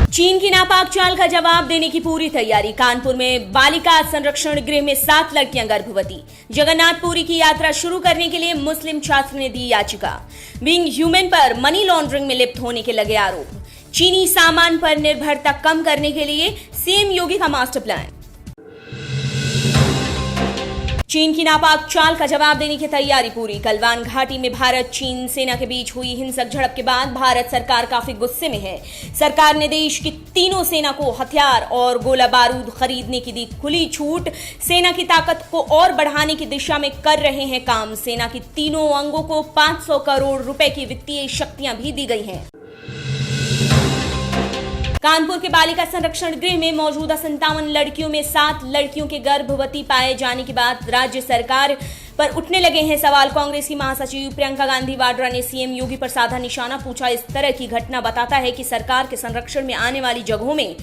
चीन की नापाक चाल का जवाब देने की पूरी तैयारी। कानपुर में बालिका संरक्षण गृह में 7 लड़कियां गर्भवती। जगन्नाथपुरी की यात्रा शुरू करने के लिए मुस्लिम छात्र ने दी याचिका। बीइंग ह्यूमन पर मनी लॉन्ड्रिंग में लिप्त होने के लगे आरोप। चीनी सामान पर निर्भरता कम करने के लिए सीएम योगी का मास्टर प्लान। चीन की नापाक चाल का जवाब देने की तैयारी पूरी। गलवान घाटी में भारत चीन सेना के बीच हुई हिंसक झड़प के बाद भारत सरकार काफी गुस्से में है। सरकार ने देश की तीनों सेना को हथियार और गोला बारूद खरीदने की दी खुली छूट। सेना की ताकत को और बढ़ाने की दिशा में कर रहे हैं काम। सेना की तीनों अंगों को 500 करोड़ रुपए की वित्तीय शक्तियां भी दी गई हैं। कानपुर के बालिका संरक्षण गृह में मौजूदा 57 लड़कियों में 7 लड़कियों के गर्भवती पाए जाने के बाद राज्य सरकार पर उठने लगे हैं सवाल। कांग्रेस की महासचिव प्रियंका गांधी वाड्रा ने सीएम योगी पर साधा निशाना। पूछा, इस तरह की घटना बताता है कि सरकार के संरक्षण में आने वाली जगहों में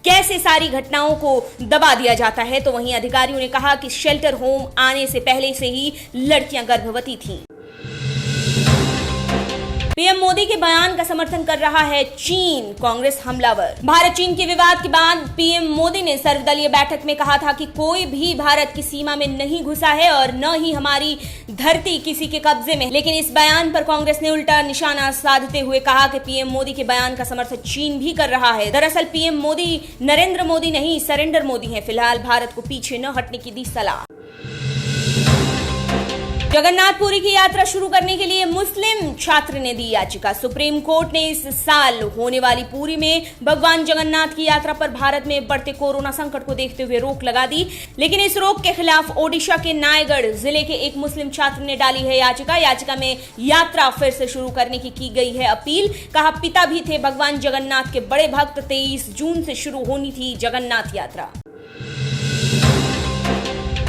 कैसे सारी घटनाओं को दबा दिया जाता है। तो वहीं अधिकारियों ने कहा कि शेल्टर होम आने से पहले से ही लड़कियां गर्भवती थीं। पीएम मोदी के बयान का समर्थन कर रहा है चीन। कांग्रेस हमलावर। भारत चीन के विवाद के बाद पीएम मोदी ने सर्वदलीय बैठक में कहा था कि कोई भी भारत की सीमा में नहीं घुसा है और न ही हमारी धरती किसी के कब्जे में। लेकिन इस बयान पर कांग्रेस ने उल्टा निशाना साधते हुए कहा कि पीएम मोदी के बयान का समर्थन चीन भी कर रहा है। दरअसल पीएम मोदी नरेंद्र मोदी नहीं, सरेंडर मोदी हैं। फिलहाल भारत को पीछे न हटने की दी सलाह। जगन्नाथपुरी की यात्रा शुरू करने के लिए मुस्लिम छात्र ने दी याचिका। सुप्रीम कोर्ट ने इस साल होने वाली पुरी में भगवान जगन्नाथ की यात्रा पर भारत में बढ़ते कोरोना संकट को देखते हुए रोक लगा दी। लेकिन इस रोक के खिलाफ ओडिशा के नायगढ़ जिले के एक मुस्लिम छात्र ने डाली है याचिका। याचिका में यात्रा फिर से शुरू करने की गई है अपील। कहा, पिता भी थे भगवान जगन्नाथ के बड़े भक्त। 23 जून से शुरू होनी थी जगन्नाथ यात्रा।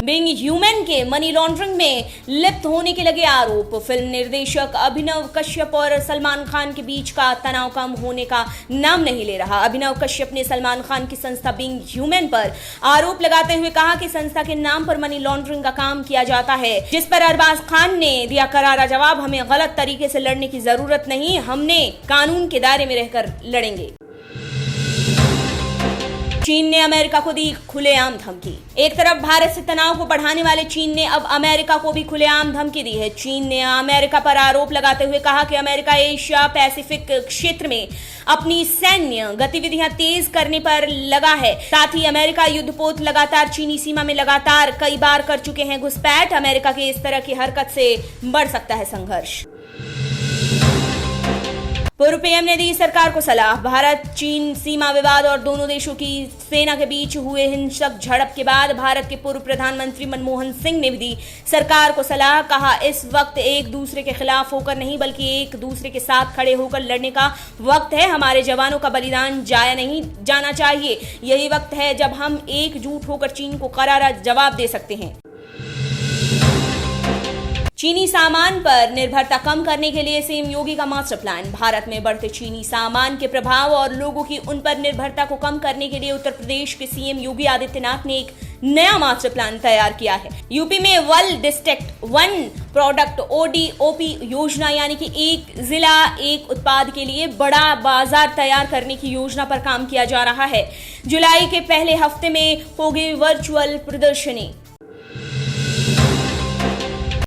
बीइंग ह्यूमन के मनी लॉन्ड्रिंग में लिप्त होने के लगे आरोप। फिल्म निर्देशक अभिनव कश्यप और सलमान खान के बीच का तनाव कम होने का नाम नहीं ले रहा। अभिनव कश्यप ने सलमान खान की संस्था बीइंग ह्यूमन पर आरोप लगाते हुए कहा कि संस्था के नाम पर मनी लॉन्ड्रिंग का काम किया जाता है, जिस पर अरबाज खान ने दिया करारा जवाब, हमें गलत तरीके से लड़ने की जरूरत नहीं, हमने कानून के दायरे में रहकर लड़ेंगे। चीन ने अमेरिका को दी खुलेआम धमकी। एक तरफ भारत से तनाव को बढ़ाने वाले चीन ने अब अमेरिका को भी खुलेआम धमकी दी है। चीन ने अमेरिका पर आरोप लगाते हुए कहा कि अमेरिका एशिया पैसिफिक क्षेत्र में अपनी सैन्य गतिविधियां तेज करने पर लगा है। साथ ही अमेरिका युद्धपोत लगातार चीनी सीमा में लगातार कई बार कर चुके हैं घुसपैठ। अमेरिका की इस तरह की हरकत से बढ़ सकता है संघर्ष। पूर्व पीएम ने दी सरकार को सलाह। भारत चीन सीमा विवाद और दोनों देशों की सेना के बीच हुए हिंसक झड़प के बाद भारत के पूर्व प्रधानमंत्री मनमोहन सिंह ने भी दी सरकार को सलाह। कहा, इस वक्त एक दूसरे के खिलाफ होकर नहीं बल्कि एक दूसरे के साथ खड़े होकर लड़ने का वक्त है। हमारे जवानों का बलिदान जाया नहीं जाना चाहिए। यही वक्त है जब हम एकजुट होकर चीन को करारा जवाब दे सकते हैं। चीनी सामान पर निर्भरता कम करने के लिए सीएम योगी का मास्टर प्लान। भारत में बढ़ते चीनी सामान के प्रभाव और लोगों की उन पर निर्भरता को कम करने के लिए उत्तर प्रदेश के सीएम योगी आदित्यनाथ ने एक नया मास्टर प्लान तैयार किया है। यूपी में one district one product ODOP योजना यानी कि एक जिला एक उत्पाद के लिए बड़ा बाजार तैयार करने की योजना पर काम किया जा रहा है। जुलाई के पहले हफ्ते में होगी वर्चुअल प्रदर्शनी।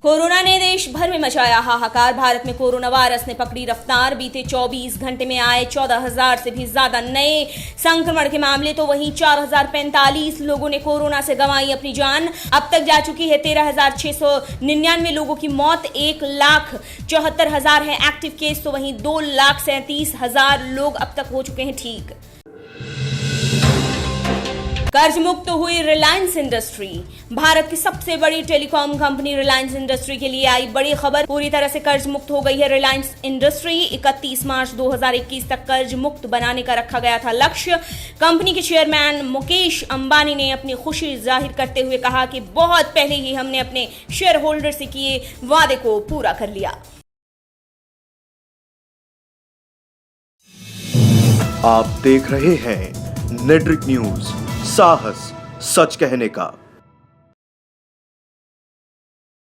कोरोना ने देश भर में मचाया हाहाकार। भारत में कोरोना वायरस ने पकड़ी रफ्तार। बीते 24 घंटे में आए 14,000 से भी ज्यादा नए संक्रमण के मामले, तो वहीं 4,045 लोगों ने कोरोना से गंवाई अपनी जान। अब तक जा चुकी है 13,699 लोगों की मौत। 1,74,000 है एक्टिव केस, तो वहीं 2,37,000 लोग अब तक हो चुके हैं ठीक। कर्ज मुक्त हुई रिलायंस इंडस्ट्री। भारत की सबसे बड़ी टेलीकॉम कंपनी रिलायंस इंडस्ट्री के लिए आई बड़ी खबर। पूरी तरह से कर्ज मुक्त हो गई है रिलायंस इंडस्ट्री। 31 मार्च 2021 तक कर्ज मुक्त बनाने का रखा गया था लक्ष्य। कंपनी के चेयरमैन मुकेश अंबानी ने अपनी खुशी जाहिर करते हुए कहा कि बहुत पहले ही हमने अपने शेयर होल्डर से किए वादे को पूरा कर लिया। आप देख रहे हैं नेट्रिक न्यूज, साहस सच कहने का।